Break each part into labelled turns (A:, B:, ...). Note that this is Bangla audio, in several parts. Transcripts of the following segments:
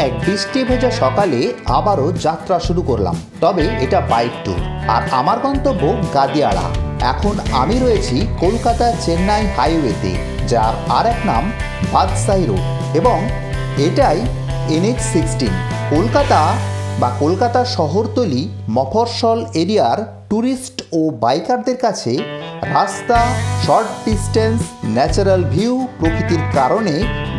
A: এক বৃষ্টি ভেজা সকালে আবারও যাত্রা শুরু করলাম, তবে এটা বাইক ট্যুর। আর আমার গন্তব্য গাদিয়াড়া। এখন আমি রয়েছি কলকাতা চেন্নাই হাইওয়েতে, যার আর এক নাম বাদশাহী রোড, এবং এটাই NH-16। কলকাতা শহরতলি মফস্বল এরিয়ার ট্যুরিস্ট ও বাইকারদের কাছে রাস্তা, শর্ট ডিস্টেন্স, ন্যাচারাল ভিউ প্রকৃতির কারণে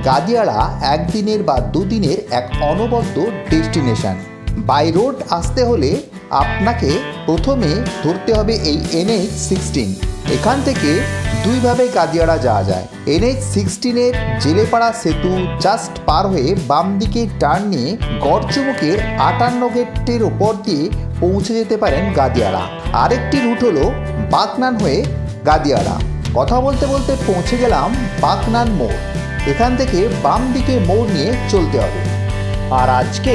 A: গাদিয়াড়া একদিনের বা দুদিনের এক অনবদ্য ডেস্টিনেশন। বাই রোড আসতে হলে আপনাকে প্রথমে ধরতে হবে এই NH-16। এখান থেকে দুইভাবে গাদিয়াড়া যাওয়া যায়। NH-16-এর জেলেপাড়া সেতু জাস্ট পার হয়ে বাম দিকে টার্ন নিয়ে গড়চুমুকের 58 গেটের ওপর দিয়ে পৌঁছে যেতে পারেন গাদিয়াড়া। আরেকটি রুট হলো বাকনান হয়ে গাদিয়াড়া। কথা বলতে বলতে পৌঁছে গেলাম বাকনান মোড়। এখান থেকে বাম দিকে মোড় নিয়ে চলতে হবে। আর আজকে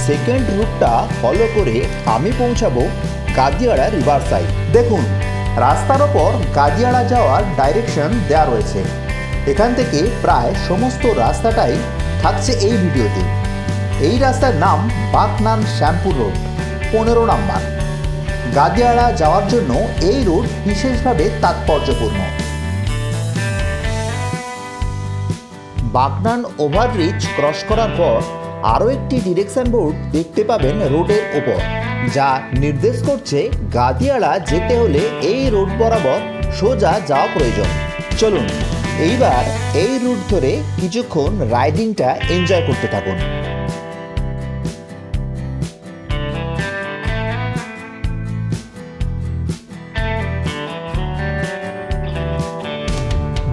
A: সেকেন্ড রুটটা ফলো করে আমি পৌঁছাবো গাদিয়াড়া রিভার সাইড। দেখুন, রাস্তার ওপর গাদিয়াড়া যাওয়ার ডাইরেকশন দেওয়া রয়েছে। এখান থেকে প্রায় সমস্ত রাস্তাটাই থাকছে এই ভিডিওতে। এই রাস্তার নাম বাকনান শ্যামপুর রোড, 15 নম্বর। গাদিয়াড়া যাওয়ার জন্য এই রোড বিশেষভাবে তাৎপর্যপূর্ণ। বাকনান ওভারব্রিজ ক্রস করার পর আরও একটি ডিরেকশন বোর্ড দেখতে পাবেন রোডের ওপর, যা নির্দেশ করছে গাদিয়াড়া যেতে হলে এই রোড বরাবর সোজা যাওয়া প্রয়োজন। চলুন এইবার এই রুট ধরে কিছুক্ষণ রাইডিংটা এনজয় করতে থাকুন।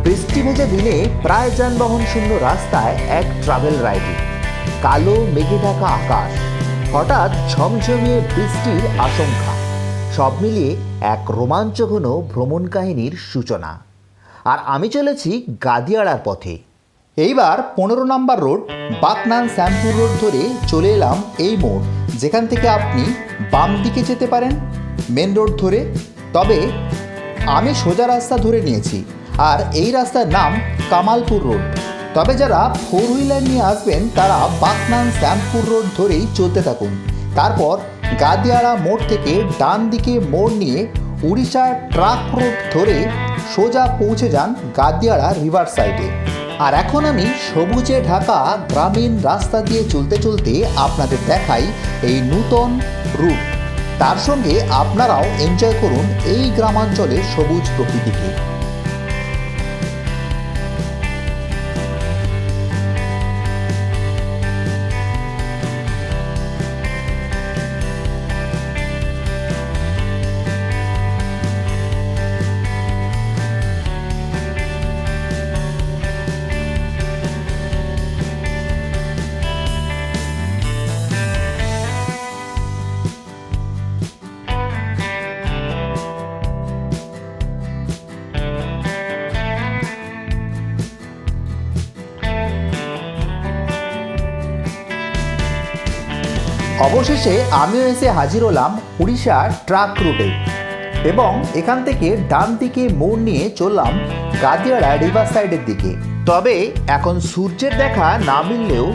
A: বৃষ্টি ভেজা দিনে প্রায় যানবাহন শূন্য রাস্তায় এক ট্রাভেল রাইডিং। কালো মেঘে ঢাকা আকাশ, হঠাৎ ঝমঝমিয়ে বৃষ্টির আশঙ্কা, সব মিলিয়ে এক রোমাঞ্চঘন ভ্রমণ কাহিনীর সূচনা। আর আমি চলেছি গাদিয়াড়ার পথে। এইবার 15 নম্বর রোড বাকনান শ্যামপুর রোড ধরে চলে এলাম এই মোড়, যেখান থেকে আপনি বাম দিকে যেতে পারেন মেন রোড ধরে। তবে আমি সোজা রাস্তা ধরে নিয়েছি, আর এই রাস্তার নাম কামালপুর রোড। তবে যারা 4 হুইলার নিয়ে আসবেন তারা বাকনান শ্যামপুর রোড ধরেই চলতে থাকুন। তারপর গাদিয়াড়া মোড় থেকে ডান দিকে মোড় নিয়ে উড়িষ্যা ট্রাক রোড ধরে সোজা পৌঁছে যান গাদিয়াড়া রিভার সাইডে। আর এখন আমি সবুজে ঢাকা গ্রামীণ রাস্তা দিয়ে চলতে চলতে আপনাদের দেখাই এই নূতন রুট। তার সঙ্গে আপনারাও এনজয় করুন এই গ্রামাঞ্চলের সবুজ প্রকৃতিকে। অবশেষে আমিও এসে হাজির হলাম উড়িষ্যা ট্রাক রুটে, এবং এখান থেকে ডান দিকে মোড় নিয়ে চললাম গাদিয়াড়া রিভার সাইডের দিকে। তবে এখন সূর্যের দেখা না মিললেও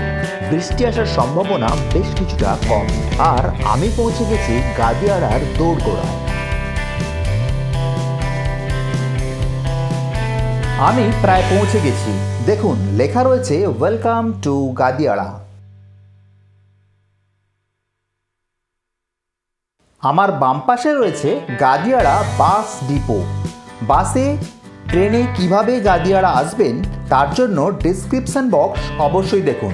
A: বৃষ্টি আসার সম্ভাবনা বেশ কিছুটা কম। আর আমি পৌঁছে গেছি গাদিয়াড়ার দোরগোড়ায়। আমি প্রায় পৌঁছে গেছি। দেখুন, লেখা রয়েছে ওয়েলকাম টু গাদিয়াড়া। আমার বাম পাশে রয়েছে গাদিয়াড়া বাস ডিপো। বাসে, ট্রেনে কিভাবে গাদিয়াড়া আসবেন তার জন্য ডেসক্রিপশন বক্স অবশ্যই দেখুন।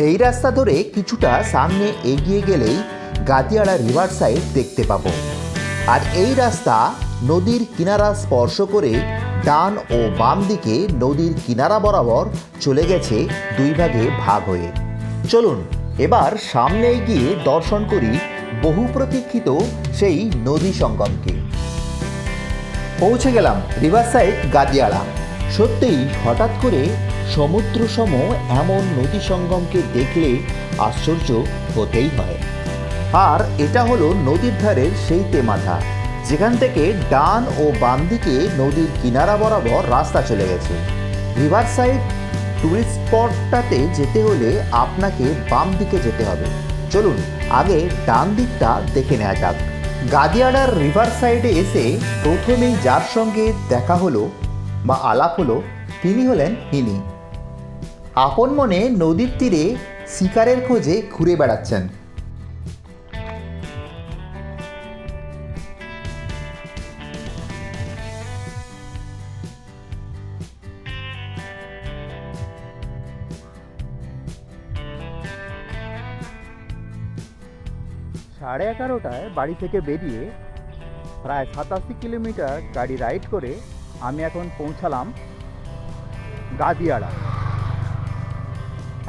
A: এই রাস্তা ধরে কিছুটা সামনে এগিয়ে গেলেই গাদিয়াড়া রিভার সাইড দেখতে পাবো। আর এই রাস্তা নদীর কিনারা স্পর্শ করে ডান ও বাম দিকে নদীর কিনারা বরাবর চলে গেছে দুই ভাগে ভাগ হয়ে। চলুন এবার সামনে এগিয়ে দর্শন করি বহু প্রতীক্ষিত সেই নদী সঙ্গমকে। পৌঁছে গেলাম রিভার সাইড গাদিয়াড়া। সত্যিই হঠাৎ করে সমুদ্র সম এমন নদী সঙ্গমকে দেখলে আশ্চর্য হতেই হয়। আর এটা হলো নদীর ধারের সেই তেমাথা, যেখান থেকে ডান ও বাম দিকে নদীর কিনারা বরাবর রাস্তা চলে গেছে। রিভার সাইড টুরিস্ট স্পটটাতে যেতে হলে আপনাকে বাম দিকে যেতে হবে। চলুন আগে ডান দিকটা দেখে নেওয়া যাক। গাদিয়াড়ার রিভার সাইডে এসে প্রথমেই যার সঙ্গে দেখা হলো বা আলাপ হলো তিনি হলেন হিনি। আপন মনে নদীর তীরে শিকারের খোঁজে ঘুরে বেড়াচ্ছেন।
B: সাড়ে 11টায় বাড়ি থেকে বেরিয়ে প্রায় 87 কিলোমিটার গাড়ি রাইড করে আমি এখন পৌঁছালাম গাদিয়াড়া।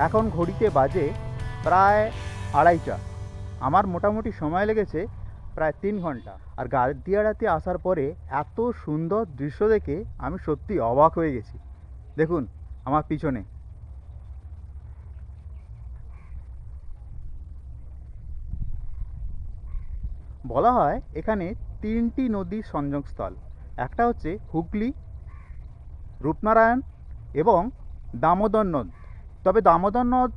B: এখন ঘড়িতে বাজে প্রায় 2:30। আমার মোটামুটি সময় লেগেছে প্রায় 3 ঘন্টা। আর গাদিয়াড়াতে আসার পরে এত সুন্দর দৃশ্য দেখে আমি সত্যি অবাক হয়ে গেছি। দেখুন আমার পিছনে বলা হয় এখানে 3টি নদীর সংযোগস্থল। একটা হচ্ছে হুগলি, রূপনারায়ণ এবং দামোদর নদ। তবে দামোদর নদ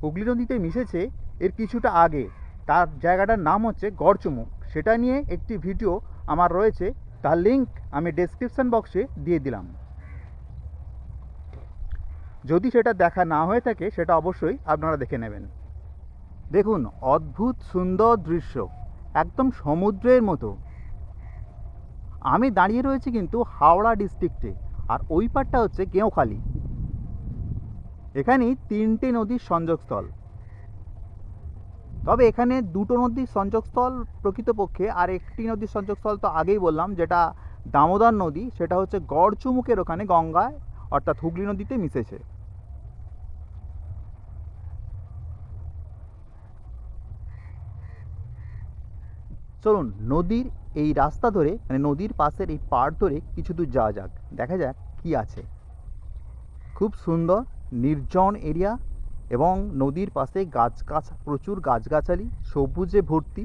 B: হুগলি নদীতে মিশেছে এর কিছুটা আগে। তার জায়গাটার নাম হচ্ছে গড়চুমুক। সেটা নিয়ে একটি ভিডিও আমার রয়েছে, তার লিঙ্ক আমি ডেসক্রিপশন বক্সে দিয়ে দিলাম। যদি সেটা দেখা না হয়ে থাকে সেটা অবশ্যই আপনারা দেখে নেবেন। দেখুন অদ্ভুত সুন্দর দৃশ্য, একদম সমুদ্রের মতো। আমি দাঁড়িয়ে রয়েছি কিন্তু হাওড়া ডিস্ট্রিক্টে, আর ওই পারটা হচ্ছে গেঁওখালি। এখানেই 3টে নদীর সংযোগস্থল। তবে এখানে 2টো নদীর সংযোগস্থল প্রকৃতপক্ষে, আর একটি নদীর সংযোগস্থল তো আগেই বললাম যেটা দামোদর নদী, সেটা হচ্ছে গড়চুমুকের ওখানে গঙ্গায় অর্থাৎ হুগলি নদীতে মিশেছে। চলুন নদীর এই রাস্তা ধরে, মানে নদীর পাশের এই পাড় ধরে কিছু দূর যাওয়া যাক, দেখা যাক কি আছে। খুব সুন্দর নির্জন এরিয়া এবং নদীর পাশে প্রচুর গাছগাছালি, সবুজে ভর্তি।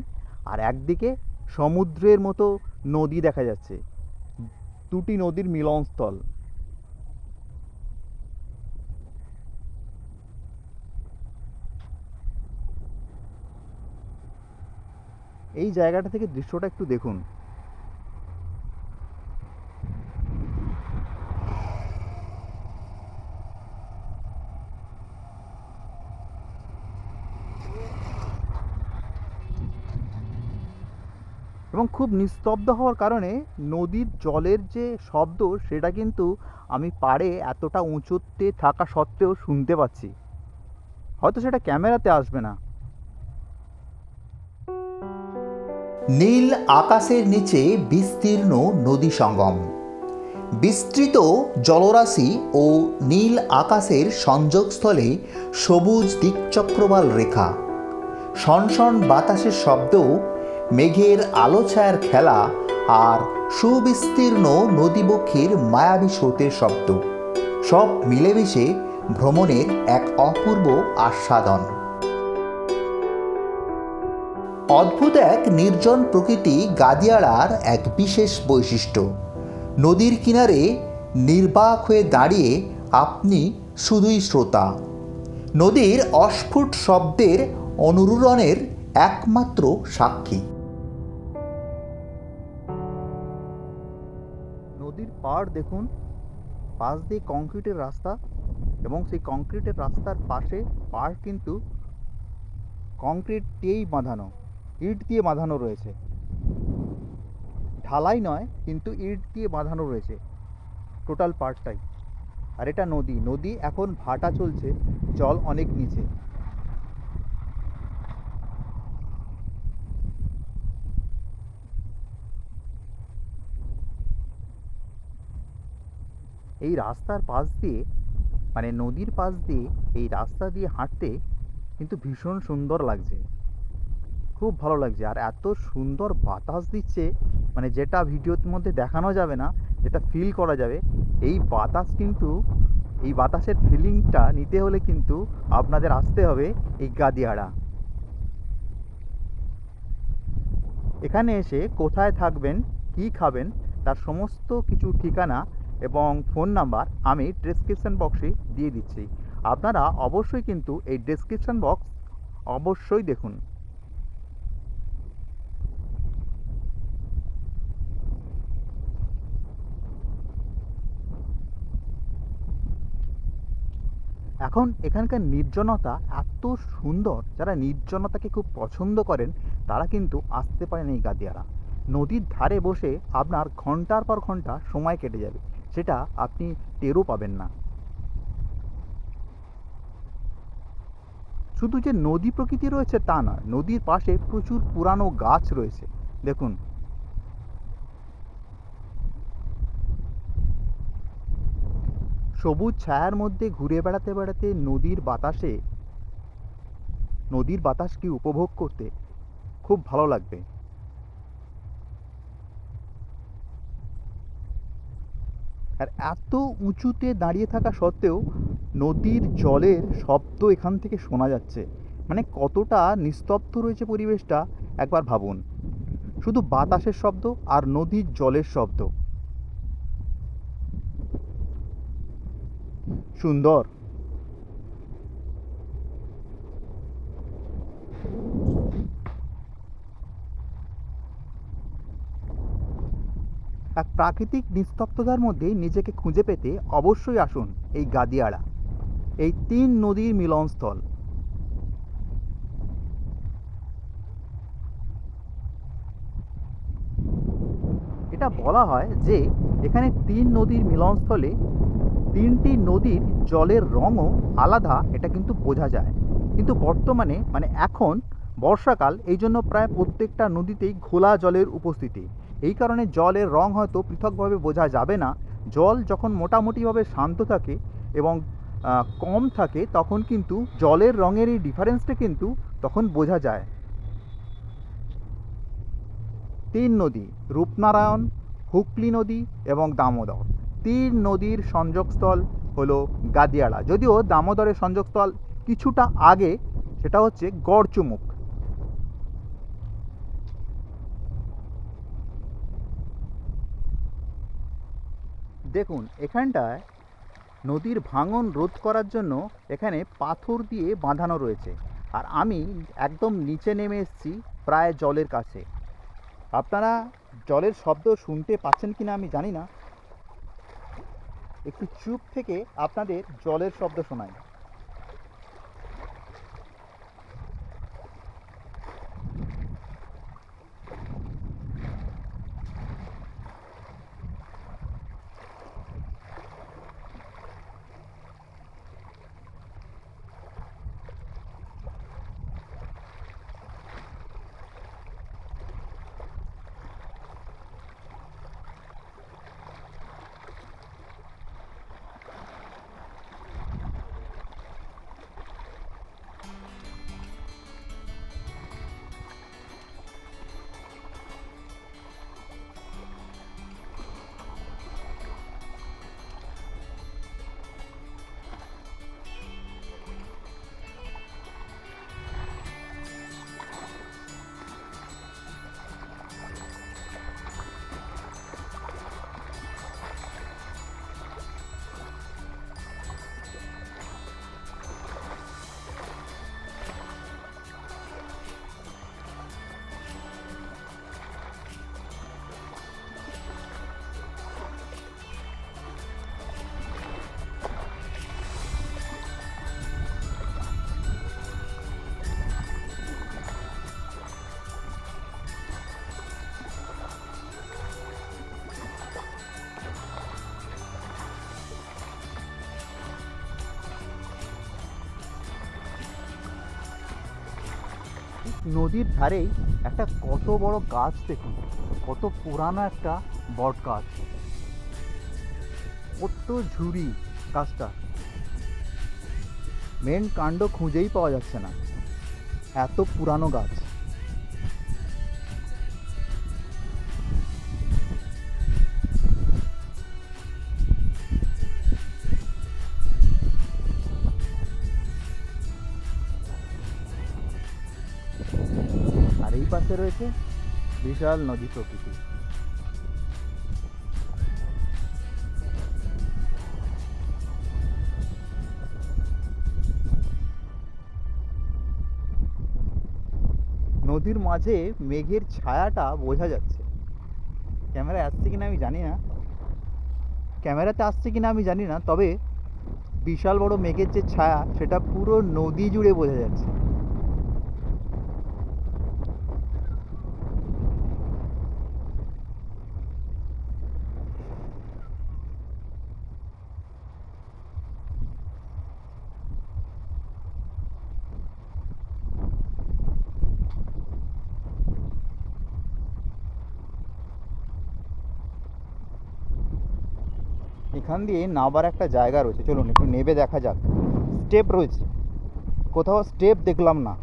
B: আর একদিকে সমুদ্রের মতো নদী দেখা যাচ্ছে, 2টি নদীর মিলনস্থল। এই জায়গাটা থেকে দৃশ্যটা একটু দেখুন। এবং খুব নিস্তব্ধ হওয়ার কারণে নদীর জলের যে শব্দ সেটা কিন্তু আমি পাড়ে এতটা উঁচুতে থাকা সত্ত্বেও শুনতে পাচ্ছি। হয়তো সেটা ক্যামেরাতে আসবে না।
A: নীল আকাশের নিচে বিস্তীর্ণ নদী সঙ্গম, বিস্তৃত জলরাশি ও নীল আকাশের সংযোগস্থলে সবুজ দিকচক্রবাল রেখা, সনসন বাতাসের শব্দ, মেঘের আলো ছায়ার খেলা আর সুবিস্তীর্ণ নদীবক্ষের মায়াবী স্রোতের শব্দ, সব মিলেমিশে ভ্রমণের এক অপূর্ব আস্বাদন। অদ্ভুত এক নির্জন প্রকৃতি গাদিয়াড়ার এক বিশেষ বৈশিষ্ট্য। নদীর কিনারে নির্বাক হয়ে দাঁড়িয়ে আপনি শুধুই শ্রোতা, নদীর অস্ফুট শব্দের অনুরণনের একমাত্র সাক্ষী।
B: নদীর পাড় দেখুন, পাশ দিয়ে কংক্রিটের রাস্তা, এবং সেই কংক্রিটের রাস্তার পাশে পাড় কিন্তু কংক্রিট দিয়েই বাঁধানো, ইট দিয়ে বাঁধানো রয়েছে। ঢালাই নয়, কিন্তু ইট দিয়ে বাঁধানো রয়েছে টোটাল পাড়টাই। আর এটা নদী এখন ভাটা চলছে, জল অনেক নিচে। এই রাস্তার পাশ দিয়ে, মানে নদীর পাশ দিয়ে এই রাস্তা দিয়ে হাঁটতে কিন্তু ভীষণ সুন্দর লাগছে, খুব ভালো লাগছে। আর এত সুন্দর বাতাস দিচ্ছে, মানে যেটা ভিডিওর মধ্যে দেখানো যাবে না, যেটা ফিল করা যাবে। এই বাতাস কিন্তু, এই বাতাসের ফিলিংটা নিতে হলে কিন্তু আপনাদের আসতে হবে এই গাদিয়াড়া। এখানে এসে কোথায় থাকবেন, কি খাবেন, তার সমস্ত কিছু ঠিকানা এবং ফোন নাম্বার আমি ডেসক্রিপশন বক্সে দিয়ে দিচ্ছি। আপনারা অবশ্যই কিন্তু এই ডেসক্রিপশন বক্স অবশ্যই দেখুন। এখন এখানকার নির্জনতা এত সুন্দর, যারা নির্জনতাকে খুব পছন্দ করেন তারা কিন্তু আসতে পারেন এই গাদিয়ারা। নদীর ধারে বসে আপনার ঘন্টার পর ঘন্টা সময় কেটে যাবে, সেটা আপনি টেরও পাবেন না। শুধু যে নদী প্রকৃতি রয়েছে তা নয়, নদীর পাশে প্রচুর পুরানো গাছ রয়েছে। দেখুন, সবুজ ছায়ার মধ্যে ঘুরে বেড়াতে বেড়াতে নদীর বাতাসকে উপভোগ করতে খুব ভালো লাগবে। আর এত উঁচুতে দাঁড়িয়ে থাকা সত্ত্বেও নদীর জলের শব্দ এখান থেকে শোনা যাচ্ছে, মানে কতটা নিস্তব্ধ রয়েছে পরিবেশটা একবার ভাবুন। শুধু বাতাসের শব্দ আর নদীর জলের শব্দ। সুন্দর। এক প্রাকৃতিক নিস্তব্ধতার মধ্যে নিজেকে খুঁজে পেতে অবশ্যই আসুন এই গাদিয়াড়া, এই 3 নদীর মিলনস্থল। এটা বলা হয় যে এখানে 3 নদীর মিলনস্থলে 3টি নদীর জলের রঙও আলাদা, এটা কিন্তু বোঝা যায়। কিন্তু বর্তমানে মানে এখন বর্ষাকাল, এই জন্য প্রায় প্রত্যেকটা নদীতেই ঘোলা জলের উপস্থিতি। এই কারণে জলের রং হয়তো পৃথকভাবে বোঝা যাবে না। জল যখন মোটামুটিভাবে শান্ত থাকে এবং কম থাকে, তখন কিন্তু জলের রঙের এই ডিফারেন্সটা কিন্তু তখন বোঝা যায়। 3 নদী, রূপনারায়ণ, হুগলি নদী এবং দামোদর, 3 নদীর সংযোগস্থল হলো গাদিয়াড়া। যদিও দামোদরের সংযোগস্থল কিছুটা আগে, সেটা হচ্ছে গড়চুমুক। দেখুন, এখানটায় নদীর ভাঙন রোধ করার জন্য এখানে পাথর দিয়ে বাঁধানো রয়েছে। আর আমি একদম নিচে নেমে এসেছি, প্রায় জলের কাছে। আপনারা জলের শব্দ শুনতে পাচ্ছেন কিনা আমি জানি না। একটু চুপ থেকে আপনাদের জলের শব্দ শোনাই। নদীর ধারেই একটা কত বড় গাছ, দেখুন কত পুরানো একটা বট গাছ, কত ঝুরি গাছটা। মেন কাণ্ড খুঁজেই পাওয়া যাচ্ছে না, এত পুরানো গাছ। আর এই পাশে রয়েছে বিশাল নদী প্রকৃতি। নদীর মাঝে মেঘের ছায়াটা বোঝা যাচ্ছে। ক্যামেরা আসছে কিনা আমি জানি না, ক্যামেরাতে আসছে কিনা আমি জানি না, তবে বিশাল বড় মেঘের যে ছায়া সেটা পুরো নদী জুড়ে বোঝা যাচ্ছে। এখান দিয়ে নাবার একটা জায়গা রয়েছে, চলুন একটু নেবে দেখা যাক। স্টেপ রয়েছে, কোথাও স্টেপ দেখলাম না।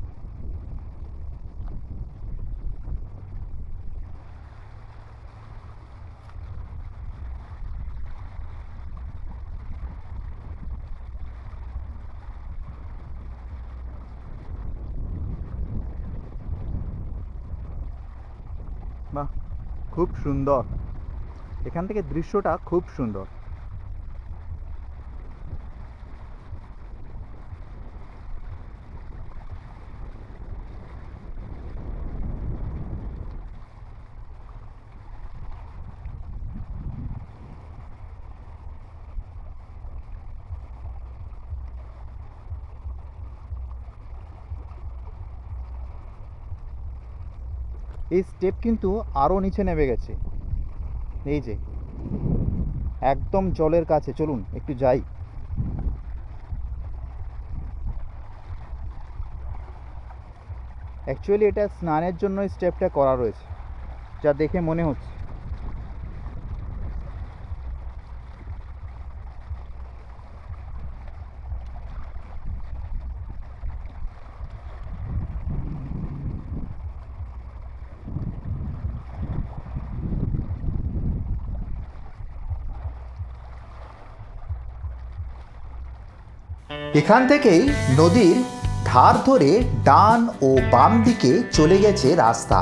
B: বাহ, খুব সুন্দর, এখান থেকে দৃশ্যটা খুব সুন্দর। এই স্টেপ কিন্তু আরও নিচে নেমে গেছে, এই যে একদম জলের কাছে। চলুন একটু যাই। অ্যাকচুয়ালি এটা স্নানের জন্য স্টেপটা করা রয়েছে, যা দেখে মনে হচ্ছে।
A: এখান থেকেই নদীর ধার ধরে ডান ও বাম দিকে চলে গেছে রাস্তা।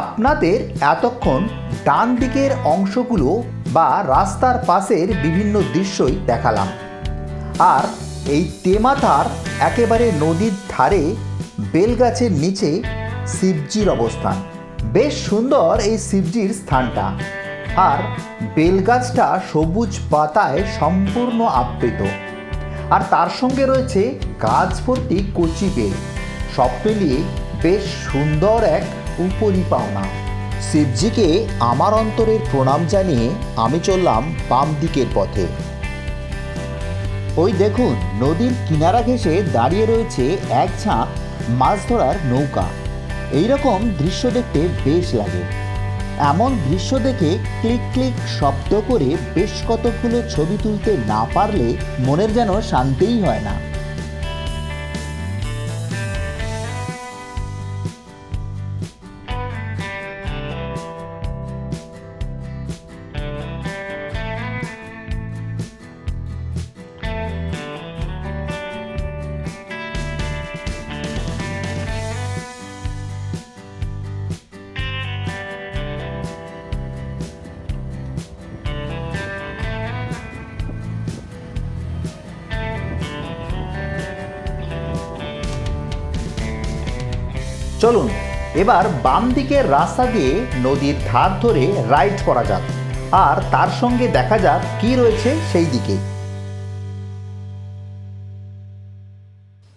A: আপনাদের এতক্ষণ ডান দিকের অংশগুলো বা রাস্তার পাশের বিভিন্ন দৃশ্যই দেখালাম। আর এই তেমাথার একেবারে নদীর ধারে বেলগাছের নিচে শিবজির অবস্থান। বেশ সুন্দর এই শিবজির স্থানটা। আর বেলগাছটা সবুজ পাতায় সম্পূর্ণ আবৃত, আর তার সঙ্গে রয়েছে গাছ ভর্তি কচি বেল। সব মিলিয়ে বেশ সুন্দর এক উপরি পাওনা। শিবজিকে আমার অন্তরের প্রণাম জানিয়ে আমি চললাম বাম দিকের পথে। ওই দেখুন, নদীর কিনারা ঘেঁষে দাঁড়িয়ে রয়েছে এক ঝাঁক মাছ ধরার নৌকা। এইরকম দৃশ্য দেখতে বেশ লাগে। এমন দৃশ্য দেখে ক্লিক ক্লিক শব্দ করে বেশ কতগুলো ছবি তুলতে না পারলে মনের যেন শান্তিই হয় না। চলুন এবার বাম দিকের রাস্তা দিয়ে নদীর ধার ধরে রাইড করা যাক, আর তার সঙ্গে দেখা যাক কি রয়েছে সেই দিকে।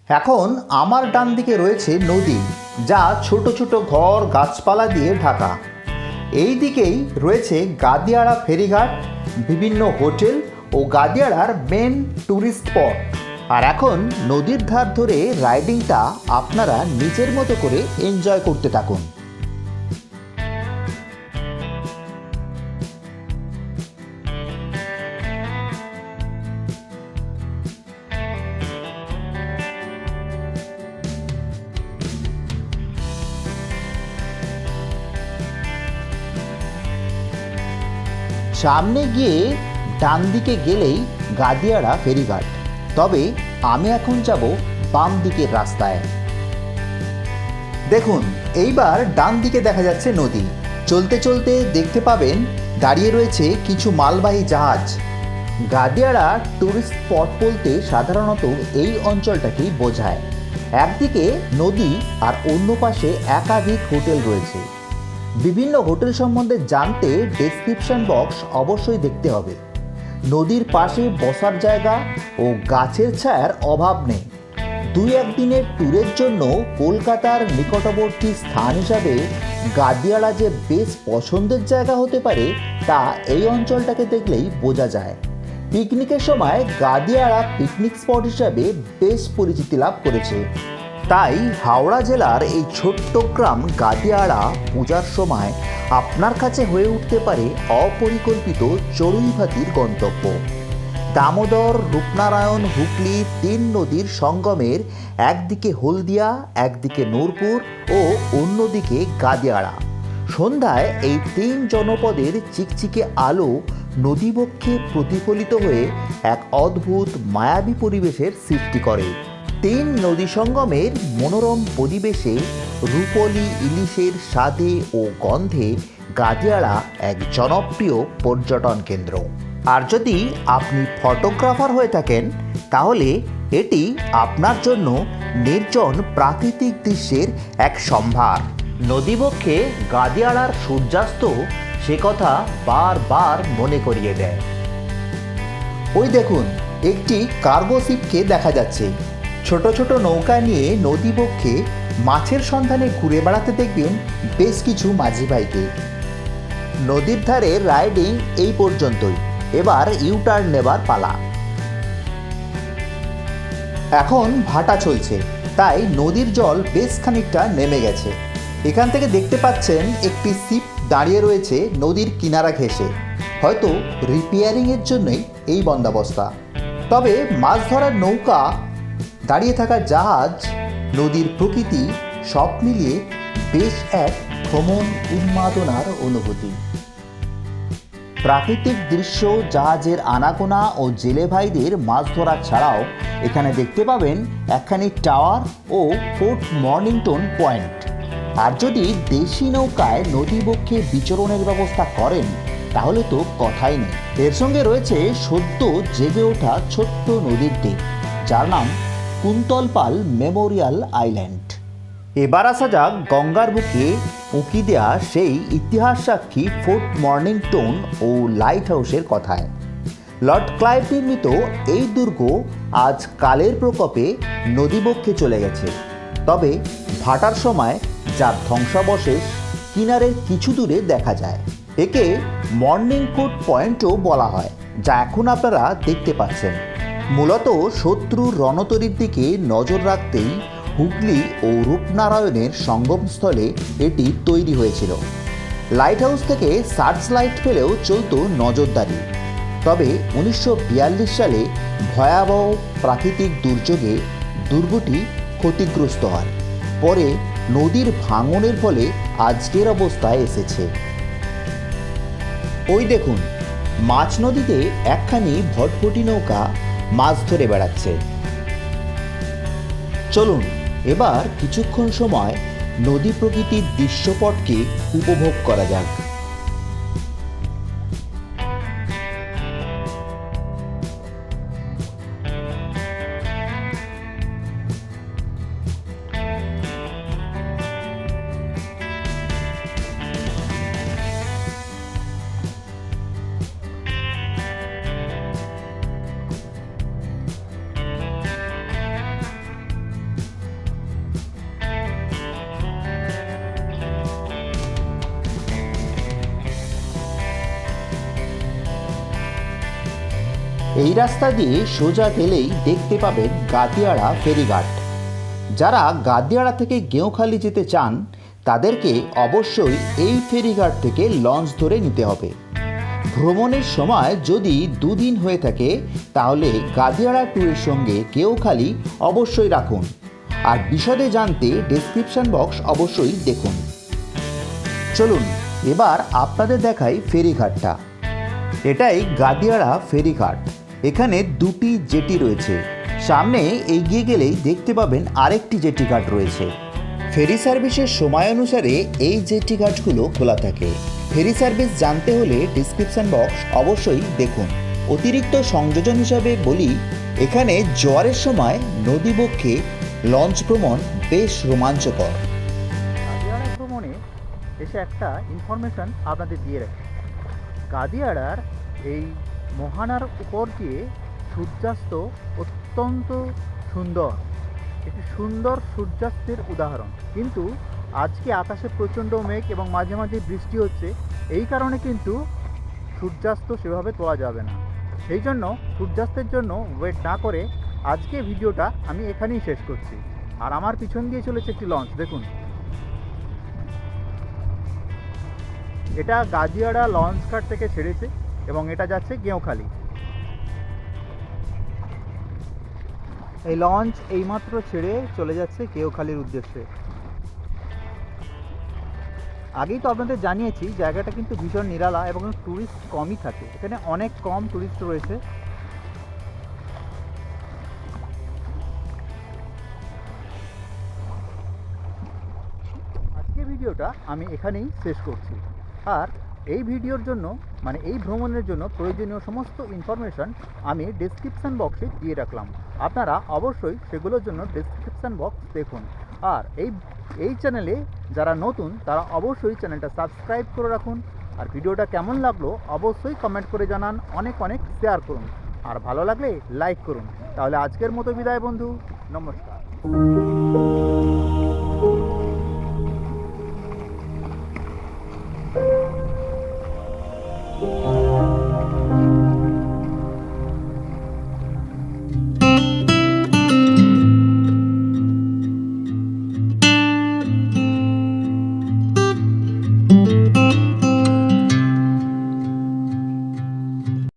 A: এখন আমার ডান দিকে রয়েছে নদী, যা ছোট ছোট ঘর গাছপালা দিয়ে ঢাকা। এই দিকেই রয়েছে গাদিয়াড়া ফেরিঘাট, বিভিন্ন হোটেল ও গাদিয়াড়ার মেন ট্যুরিস্ট স্পট। আর এখন নদীর ধার ধরে রাইডিংটা আপনারা নিজের মতো করে এনজয় করতে থাকুন। সামনে গিয়ে ডান দিকে গেলেই গাদিয়াড়া ফেরিঘাট, তবে আমি এখন যাব বাম দিকের রাস্তায়। দেখুন, এইবার ডান দিকে দেখা যাচ্ছে নদী। চলতে চলতে দেখতে পাবেন দাঁড়িয়ে রয়েছে কিছু মালবাহী জাহাজ। গাদিয়াড়া ট্যুরিস্ট স্পট বলতে সাধারণত এই অঞ্চলটাকেই বোঝায়। একদিকে নদী আর অন্য পাশে একাধিক হোটেল রয়েছে। বিভিন্ন হোটেল সম্বন্ধে জানতে ডেসক্রিপশন বক্স অবশ্যই দেখতে হবে। নদীর পাশে বসার জায়গা ও গাছের ছায়ার অভাব নেই। 2-1 দিনের ট্যুরের জন্য কলকাতার নিকটবর্তী স্থান হিসাবে গাদিয়াড়া যে বেশ পছন্দের জায়গা হতে পারে তা এই অঞ্চলটাকে দেখলেই বোঝা যায়। পিকনিকের সময় গাদিয়াড়া পিকনিক স্পট হিসাবে বেশ পরিচিতি লাভ করেছে। তাই হাওড়া জেলার এই ছোট্ট গ্রাম গাদিয়াড়া পূজার সময় আপনার কাছে হয়ে উঠতে পারে অপরিকল্পিত চড়ুইভাতির গন্তব্য। দামোদর, রূপনারায়ণ, হুগলি 3 নদীর সঙ্গমের একদিকে হলদিয়া, একদিকে নূরপুর ও অন্যদিকে গাদিয়াড়া। সন্ধ্যায় এই 3 জনপদের চিকচিকে আলো নদীবক্ষে প্রতিফলিত হয়ে এক অদ্ভুত মায়াবী পরিবেশের সৃষ্টি করে। 3 নদী সঙ্গমের মনোরম পরিবেশে রূপলি ইলিশের স্বাদে ও গন্ধে গাদিয়াড়া এক জনপ্রিয় পর্যটন কেন্দ্র। আর যদি আপনি ফটোগ্রাফার হয়ে থাকেন তাহলে এটি আপনার জন্য নির্জন প্রাকৃতিক দৃশ্যের এক সম্ভার। নদীবক্ষে গাদিয়াড়ার সূর্যাস্ত সে কথা বারবার মনে করিয়ে দেয়। ওই দেখুন, একটি কার্গো শিপকে দেখা যাচ্ছে। ছোট ছোট নৌকা নিয়ে নদীবক্ষে মাছের সন্ধানে ঘুরে বেড়াতে দেখবেন বেশ কিছু মাঝি ভাইকে। নদীর ধারে রাইডিং এই পর্যন্তই, এবার ইউটার্ন নেবার পালা। এখন ভাটা চলছে, তাই নদীর জল বেশ খানিকটা নেমে গেছে। এখান থেকে দেখতে পাচ্ছেন একটি শিপ দাঁড়িয়ে রয়েছে নদীর কিনারা ঘেঁষে। হয়তো রিপেয়ারিংয়ের জন্যই এই বন্দোবস্ত। তবে মাছ ধরার নৌকা, দাঁড়িয়ে থাকা জাহাজ, নদীর প্রকৃতি সব মিলিয়ে বেশ এক ভ্রমণ উন্মাদনার অনুভূতি। প্রাকৃতিক দৃশ্য, জাহাজের আনাগোনা ও জেলে ভাইদের মাছ ধরা ছাড়াও এখানে দেখতে পাবেন একখানি টাওয়ার ও ফোর্ট মর্নিংটন পয়েন্ট। আর যদি দেশি নৌকায় নদীবক্ষে বিচরণের ব্যবস্থা করেন তাহলে তো কথাই নেই। এর সঙ্গে রয়েছে সদ্য জেগে ওঠা ছোট্ট নদীর দ্বীপ, যার নাম কুন্তলপাল মেমোরিয়াল আইল্যান্ড। এবার আসা যাক গঙ্গার বুকে উঁকি দেয়া সেই ইতিহাস সাক্ষী ফোর্ট মর্নিংটন ও লাইট হাউসের কথায়। লর্ড ক্লাইভ নির্মিত এই দুর্গ আজ কালের প্রকোপে নদীবক্ষে চলে গেছে। তবে ভাটার সময় যার ধ্বংসাবশেষ কিনারের কিছু দূরে দেখা যায়। একে মর্নিং কোট পয়েন্টও বলা হয়, যা এখন আপনারা দেখতে পাচ্ছেন। মূলত শত্রুর রণতরীর দিকে নজর রাখতেই হুগলি ও রূপনারায়ণের সঙ্গমস্থলে এটি তৈরি হয়েছিল। লাইট হাউস থেকে সার্চ লাইট ফেলেও চলত নজরদারি। তবে 1942 সালে ভয়াবহ প্রাকৃতিক দুর্যোগে দুর্গটি ক্ষতিগ্রস্ত হয়। পরে নদীর ভাঙনের ফলে আজকের অবস্থায় এসেছে। ওই দেখুন, মাছ নদীতে একখানি ভটভটি নৌকা মাছ ধরে বেড়াচ্ছে। চলুন এবার কিছুক্ষণ সময় নদী প্রকৃতির দৃশ্যপটকে উপভোগ করা যাক। এই রাস্তা দিয়ে সোজা গেলেই দেখতে পাবেন গাদিয়াড়া ফেরিঘাট। যারা গাদিয়াড়া থেকে গেঁওখালি যেতে চান তাদেরকে অবশ্যই এই ফেরিঘাট থেকে লঞ্চ ধরে নিতে হবে। ভ্রমণের সময় যদি 2 দিন হয়ে থাকে তাহলে গাদিয়াড়া ট্যুরের সঙ্গে গেঁওখালি অবশ্যই রাখুন। আর বিশদে জানতে ডেসক্রিপশন বক্স অবশ্যই দেখুন। চলুন এবার আপনাদের দেখাই ফেরিঘাটটা। এটাই গাদিয়াড়া ফেরিঘাট। এখানে 2টি জেটি রয়েছে। সামনে এগিয়ে গেলেই দেখতে পাবেন আরেকটি জেটি ঘাট রয়েছে। ফেরি সার্ভিসের সময় অনুসারে এই জেটি ঘাটগুলো খোলা থাকে। ফেরি সার্ভিস জানতে হলে ডেসক্রিপশন বক্স অবশ্যই দেখুন। অতিরিক্ত সংযোজন হিসাবে বলি, এখানে জোয়ারের সময় নদীবক্ষে লঞ্চ ভ্রমণ বেশ রোমাঞ্চকর।
B: গাদিয়াড়া ভ্রমণে এসে একটা ইনফরমেশন আপনাদের দিয়ে রাখি। গাদিয়াড়ার এই মোহনার উপর দিয়ে সূর্যাস্ত অত্যন্ত সুন্দর, একটি সুন্দর সূর্যাস্তের উদাহরণ। কিন্তু আজকে আকাশে প্রচণ্ড মেঘ এবং মাঝে মাঝে বৃষ্টি হচ্ছে, এই কারণে কিন্তু সূর্যাস্ত সেভাবে তোলা যাবে না। সেই জন্য সূর্যাস্তের জন্য ওয়েট না করে আজকে ভিডিওটা আমি এখানেই শেষ করছি। আর আমার পিছন দিয়ে চলেছে একটি লঞ্চ, দেখুন। এটা গাদিয়াড়া লঞ্চ ঘাট থেকে ছেড়েছে এবং এটা যাচ্ছে গেঁওখালি। এই লঞ্চ এইমাত্র ছেড়ে চলে যাচ্ছে গেঁওখালির উদ্দেশ্যে। আগেই তো আপনাদের জানিয়েছি জায়গাটা কিন্তু ভীষণ নিরালা এবং ট্যুরিস্ট কমই থাকে, এখানে অনেক কম ট্যুরিস্ট রয়েছে। আজকে ভিডিওটা আমি এখানেই শেষ করছি। আর এই ভিডিওর জন্য মানে এই ভ্রমণের জন্য প্রয়োজনীয় সমস্ত ইনফরমেশন আমি ডেসক্রিপশান বক্সে দিয়ে রাখলাম, আপনারা অবশ্যই সেগুলোর জন্য ডেসক্রিপশান বক্স দেখুন। আর এই চ্যানেলে যারা নতুন তারা অবশ্যই চ্যানেলটা সাবস্ক্রাইব করে রাখুন। আর ভিডিওটা কেমন লাগলো অবশ্যই কমেন্ট করে জানান, অনেক অনেক শেয়ার করুন, আর ভালো লাগলে লাইক করুন। তাহলে আজকের মতো বিদায় বন্ধু, নমস্কার।